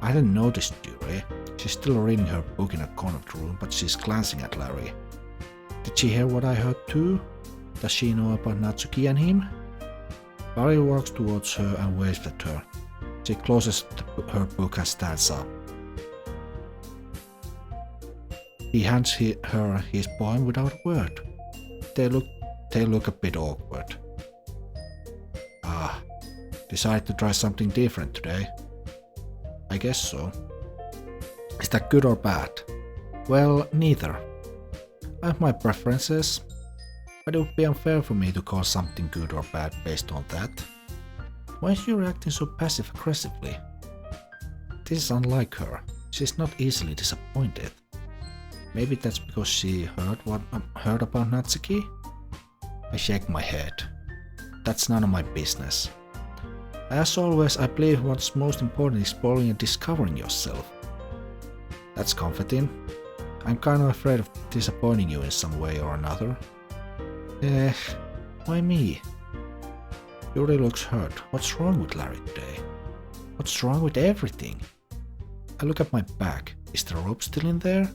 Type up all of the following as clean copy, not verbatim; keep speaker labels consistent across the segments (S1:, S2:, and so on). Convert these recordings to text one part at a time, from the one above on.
S1: I hadn't noticed Yuri. She's still reading her book in a corner of the room, but she's glancing at Larry. Did she hear what I heard too? Does she know about Natsuki and him? Larry walks towards her and waves at her. She closes her book and stands up. He hands her his poem without a word. They look a bit awkward. Decided to try something different today? I guess so. Is that good or bad? Well, neither. I have my preferences, but it would be unfair for me to call something good or bad based on that. Why is she reacting so passive-aggressively? This is unlike her. She's not easily disappointed. Maybe that's because she heard about Natsuki? I shake my head. That's none of my business. As always, I believe what's most important is exploring and discovering yourself. That's comforting. I'm kind of afraid of disappointing you in some way or another. Why me? Yuri looks hurt. What's wrong with Larry today? What's wrong with everything? I look at my back. Is the rope still in there?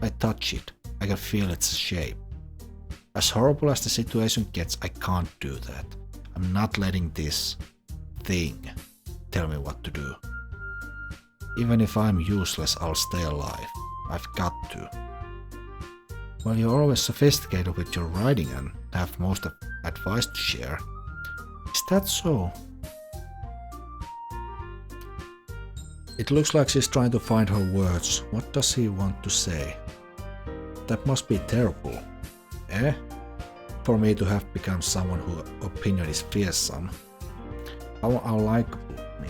S1: I touch it. I can feel its shape. As horrible as the situation gets, I can't do that. I'm not letting this thing tell me what to do. Even if I'm useless, I'll stay alive. I've got to. Well, you're always sophisticated with your writing and have most of advice to share. Is that so? It looks like she's trying to find her words. What does he want to say? That must be terrible. Eh? For me to have become someone whose opinion is fearsome. How unlikable me.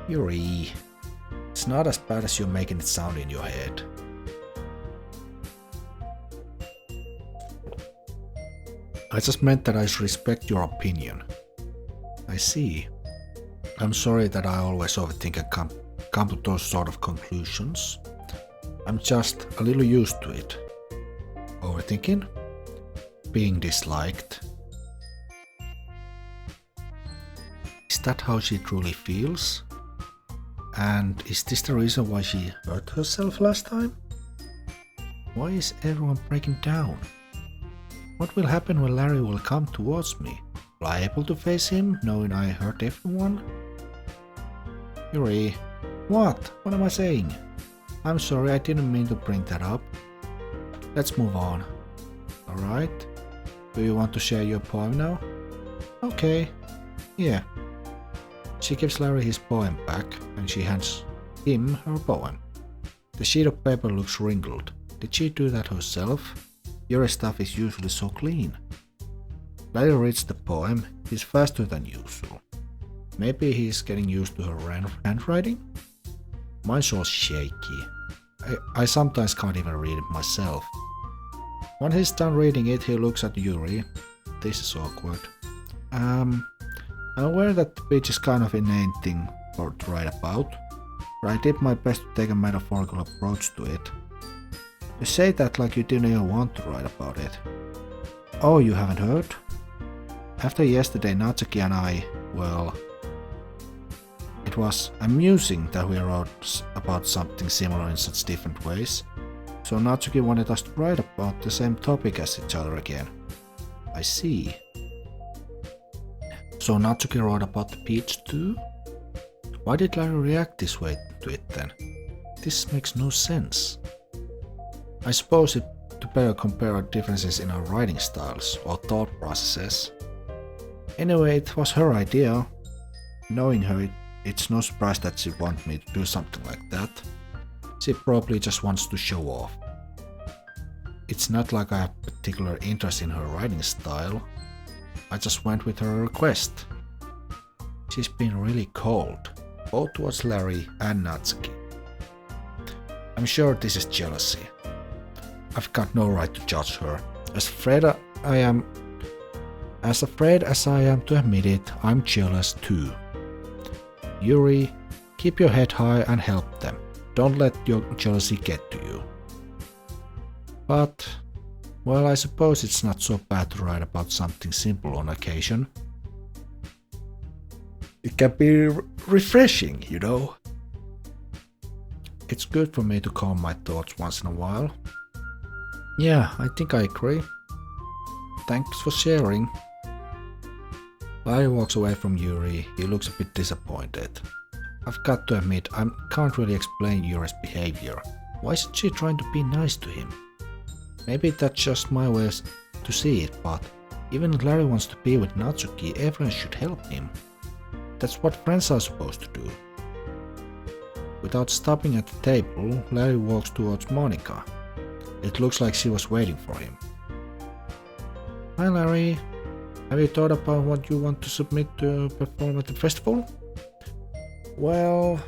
S1: Yuri. It's not as bad as you're making it sound in your head. I just meant that I should respect your opinion. I see. I'm sorry that I always overthink and come to those sort of conclusions. I'm just a little used to it. Overthinking? Being disliked? Is that how she truly feels? And is this the reason why she hurt herself last time? Why is everyone breaking down? What will happen when Larry will come towards me? Will I be able to face him, knowing I hurt everyone? Yuri, what? What am I saying? I'm sorry, I didn't mean to bring that up. Let's move on. Alright? Do you want to share your poem now? Okay. Yeah. She gives Larry his poem back and she hands him her poem. The sheet of paper looks wrinkled. Did she do that herself? Your stuff is usually so clean. Larry reads the poem. He's faster than usual. Maybe he's getting used to her handwriting? Mine's all shaky. I sometimes can't even read it myself. When he's done reading it, he looks at Yuri. This is awkward. I'm aware that the beach is kind of inane thing to write about, but I did my best to take a metaphorical approach to it. You say that like you didn't even want to write about it. Oh, you haven't heard? After yesterday, Natsuki and I, well, it was amusing that we wrote about something similar in such different ways. So Natsuki wanted us to write about the same topic as each other again. I see. So Natsuki wrote about the beach too? Why did Larry react this way to it then? This makes no sense. I suppose it to better compare our differences in our writing styles or thought processes. Anyway, it was her idea. Knowing her, it's no surprise that she wanted me to do something like that. She probably just wants to show off. It's not like I have particular interest in her writing style. I just went with her request. She's been really cold, both towards Larry and Natsuki. I'm sure this is jealousy. I've got no right to judge her. As afraid as I am to admit it, I'm jealous too. Yuri, keep your head high and help them. Don't let your jealousy get to you. But, well, I suppose it's not so bad to write about something simple on occasion. It can be refreshing, you know. It's good for me to calm my thoughts once in a while. Yeah, I think I agree. Thanks for sharing. Larry walks away from Yuri. He looks a bit disappointed. I've got to admit, I can't really explain Yuri's behavior. Why isn't she trying to be nice to him? Maybe that's just my way to see it, but even if Larry wants to be with Natsuki, everyone should help him. That's what friends are supposed to do. Without stopping at the table, Larry walks towards Monica. It looks like she was waiting for him. Hi Larry, have you thought about what you want to submit to perform at the festival? Well,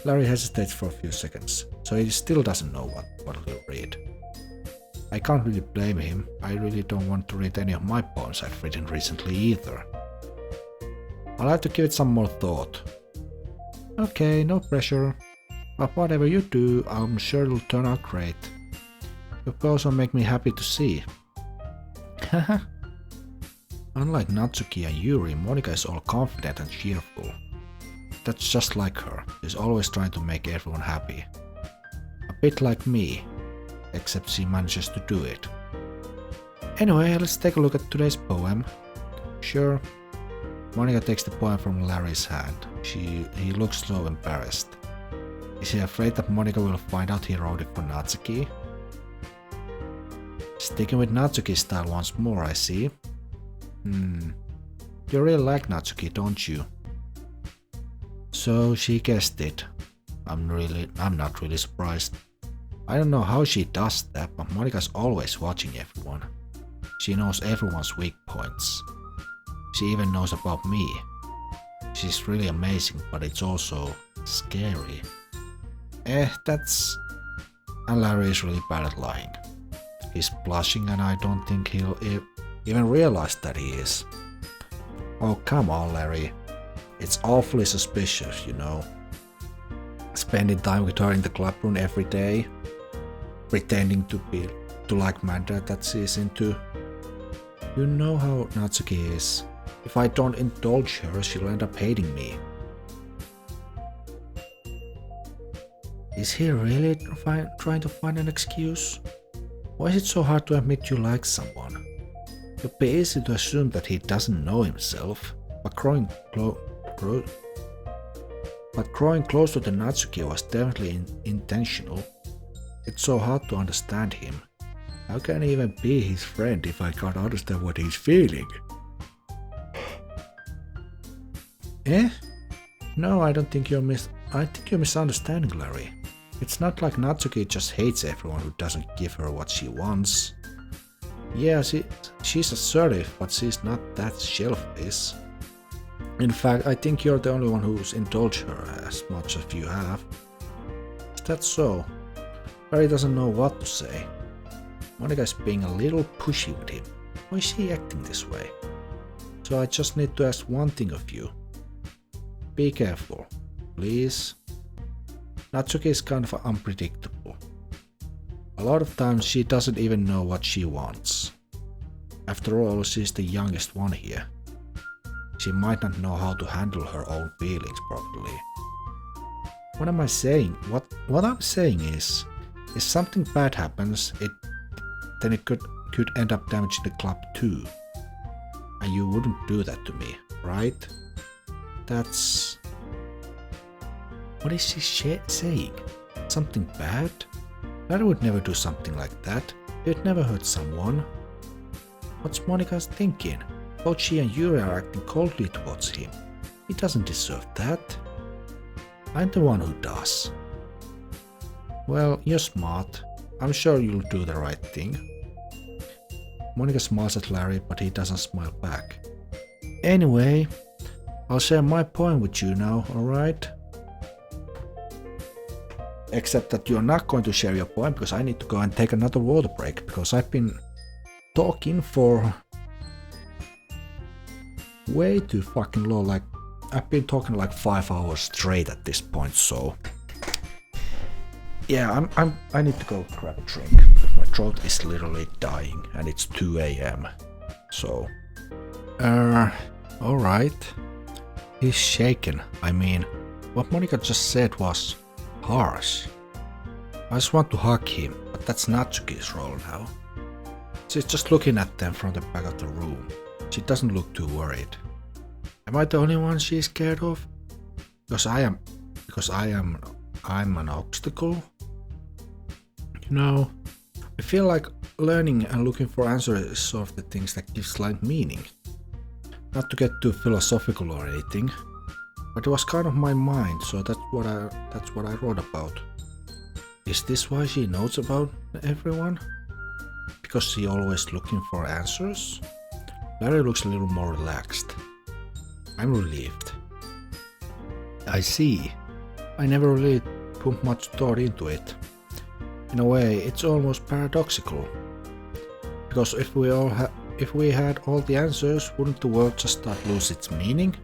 S1: Larry hesitates for a few seconds, so he still doesn't know what he'll read. I can't really blame him. I really don't want to read any of my poems I've written recently either. I'll have to give it some more thought. Okay, no pressure. But whatever you do, I'm sure it'll turn out great. Your poems will make me happy to see. Haha. Unlike Natsuki and Yuri, Monica is all confident and cheerful. That's just like her. She's always trying to make everyone happy. A bit like me, except she manages to do it. Anyway, let's take a look at today's poem. Sure. Monica takes the poem from Larry's hand. He looks so embarrassed. Is he afraid that Monica will find out he wrote it for Natsuki? Sticking with Natsuki's style once more, I see. You really like Natsuki, don't you? So she guessed it. I'm not really surprised. I don't know how she does that, but Monica's always watching everyone. She knows everyone's weak points. She even knows about me. She's really amazing, but it's also scary. That's... And Larry is really bad at lying. He's blushing and I don't think he'll even realize that he is. Oh, come on, Larry. It's awfully suspicious, you know. Spending time with her in the club room every day. Pretending to like manga that she's into. You know how Natsuki is. If I don't indulge her, she'll end up hating me. Is he really trying to find an excuse? Why is it so hard to admit you like someone? It'd be easy to assume that he doesn't know himself, but growing close to the Natsuki was definitely intentional. It's so hard to understand him. How can I even be his friend if I can't understand what he's feeling? No, I don't think I think you're misunderstanding, Larry. It's not like Natsuki just hates everyone who doesn't give her what she wants. Yeah, she's assertive, but she's not that selfish. In fact, I think you're the only one who's indulged her as much as you have. Is that so? Larry doesn't know what to say. Monica's being a little pushy with him. Why is she acting this way? So I just need to ask one thing of you. Be careful, please. Natsuki is kind of unpredictable. A lot of times she doesn't even know what she wants. After all, she's the youngest one here. She might not know how to handle her own feelings properly. What am I saying? What I'm saying is, if something bad happens, then it could end up damaging the club too. And you wouldn't do that to me, right? That's... What is she saying? Something bad? Larry would never do something like that. He'd never hurt someone. What's Monica thinking? Both she and Yuri are acting coldly towards him. He doesn't deserve that. I'm the one who does. Well, you're smart. I'm sure you'll do the right thing. Monica smiles at Larry, but he doesn't smile back. Anyway, I'll share my poem with you now, alright? Except that you're not going to share your poem because I need to go and take another water break because I've been talking for way too fucking long. Like, I've been talking like 5 hours straight at this point, so yeah, I need to go grab a drink because my throat is literally dying and it's 2 AM. So, alright. He's shaken. I mean, what Monica just said was harsh. I just want to hug him, but that's Natsuki's role now. She's just looking at them from the back of the room. She doesn't look too worried. Am I the only one she's scared of? I'm an obstacle? You know, I feel like learning and looking for answers is sort of the things that gives life meaning. Not to get too philosophical or anything, but it was kind of my mind, so that's what I wrote about. Is this why she knows about everyone? Because she always looking for answers? Larry looks a little more relaxed. I'm relieved. I see. I never really put much thought into it. In a way, it's almost paradoxical. Because if we had all the answers, wouldn't the world just start lose its meaning?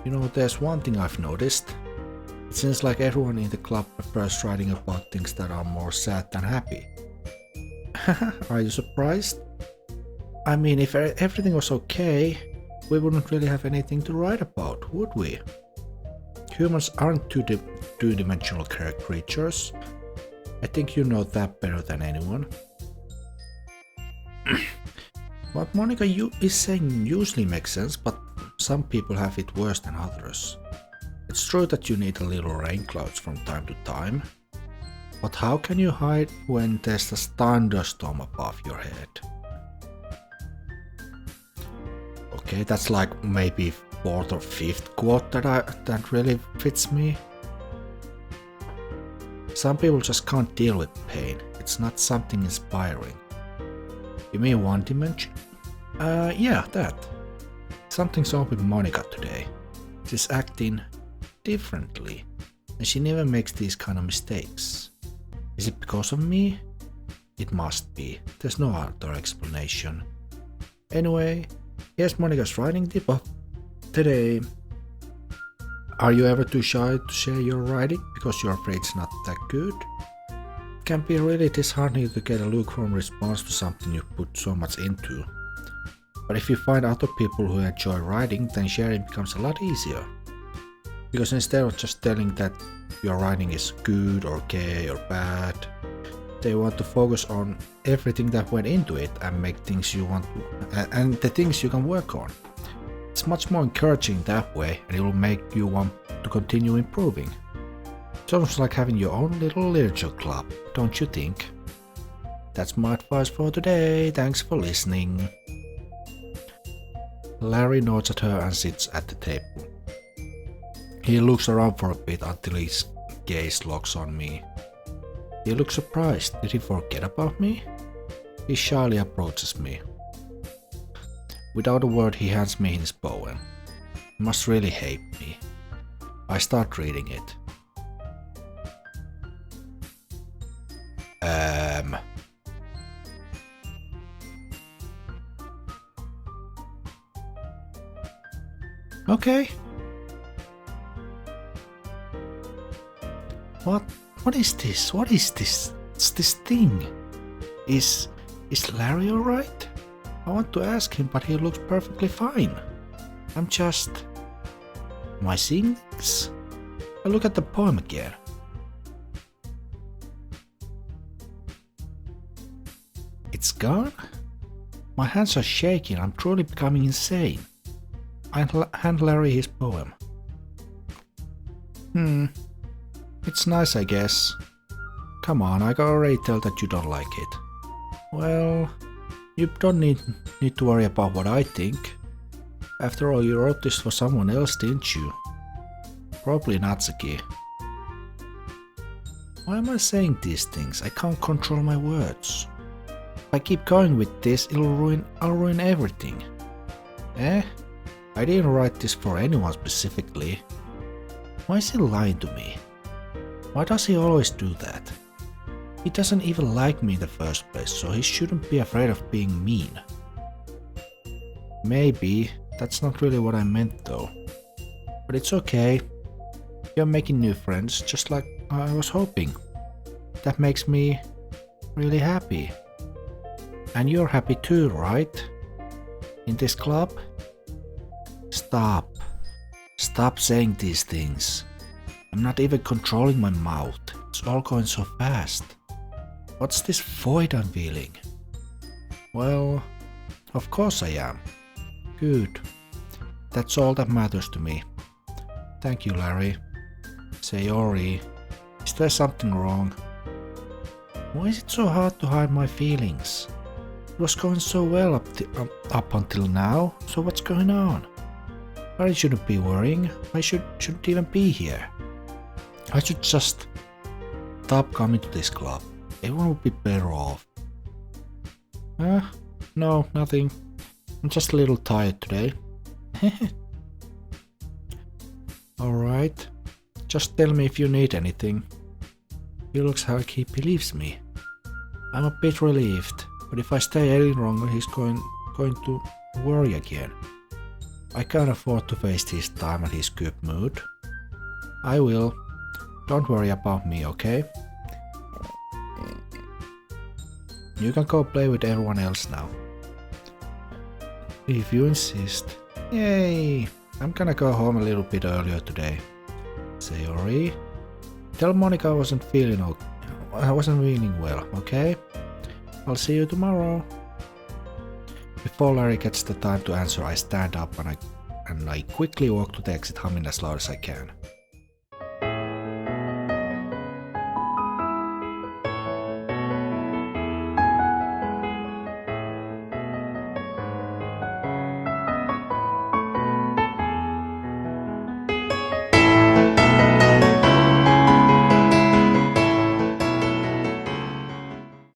S1: You know, there's one thing I've noticed. It seems like everyone in the club prefers writing about things that are more sad than happy. Are you surprised? I mean, if everything was okay, we wouldn't really have anything to write about, would we? Humans aren't two-dimensional creatures. I think you know that better than anyone. What Monica is saying usually makes sense, but some people have it worse than others. It's true that you need a little rain clouds from time to time, but how can you hide when there's a thunderstorm above your head? Okay, that's like maybe 4th or 5th quote that really fits me. Some people just can't deal with pain. It's not something inspiring. You mean one dimension? Yeah, that. Something's wrong with Monica today. She's acting differently, and she never makes these kind of mistakes. Is it because of me? It must be. There's no other explanation. Anyway, here's Monica's writing tip of today. Are you ever too shy to share your writing because you're afraid it's not that good? It can be really disheartening to get a lukewarm response to something you put so much into. But if you find other people who enjoy writing, then sharing becomes a lot easier. Because instead of just telling that your writing is good or okay or bad, they want to focus on everything that went into it and make things you want to, and the things you can work on. It's much more encouraging that way, and it will make you want to continue improving. It's almost like having your own little literature club, don't you think? That's my advice for today. Thanks for listening. Larry nods at her and sits at the table. He looks around for a bit until his gaze locks on me. He looks surprised. Did he forget about me? He shyly approaches me. Without a word, he hands me his poem. He must really hate me. I start reading it. Okay. What is this? What is this? It's this thing. Is Larry alright? I want to ask him, but he looks perfectly fine. Am I seeing this? I look at the poem again. It's gone? My hands are shaking. I'm truly becoming insane. I hand Larry his poem. It's nice, I guess. Come on, I can already tell that you don't like it. Well, you don't need to worry about what I think. After all, you wrote this for someone else, didn't you? Probably Natsuki. Why am I saying these things? I can't control my words. If I keep going with this, I'll ruin everything. I didn't write this for anyone specifically. Why is he lying to me? Why does he always do that? He doesn't even like me in the first place, so he shouldn't be afraid of being mean. Maybe that's not really what I meant though. But it's okay. You're making new friends, just like I was hoping. That makes me really happy. And you're happy too, right? In this club? Stop. Stop saying these things. I'm not even controlling my mouth. It's all going so fast. What's this void I'm feeling? Well, of course I am. Good. That's all that matters to me. Thank you, Larry. Sayori, is there something wrong? Why is it so hard to hide my feelings? It was going so well up until now, so what's going on? I shouldn't be worrying. I shouldn't even be here. I should just stop coming to this club. Everyone would be better off. No, nothing. I'm just a little tired today. Alright. Just tell me if you need anything. He looks like he believes me. I'm a bit relieved, but if I stay any longer he's going to worry again. I can't afford to waste his time and his good mood. I will. Don't worry about me, okay? You can go play with everyone else now. If you insist. Yay! I'm gonna go home a little bit earlier today. Sayori, tell Monica I wasn't feeling well, okay? I'll see you tomorrow. Before Larry gets the time to answer, I stand up and I quickly walk to the exit humming as loud as I can.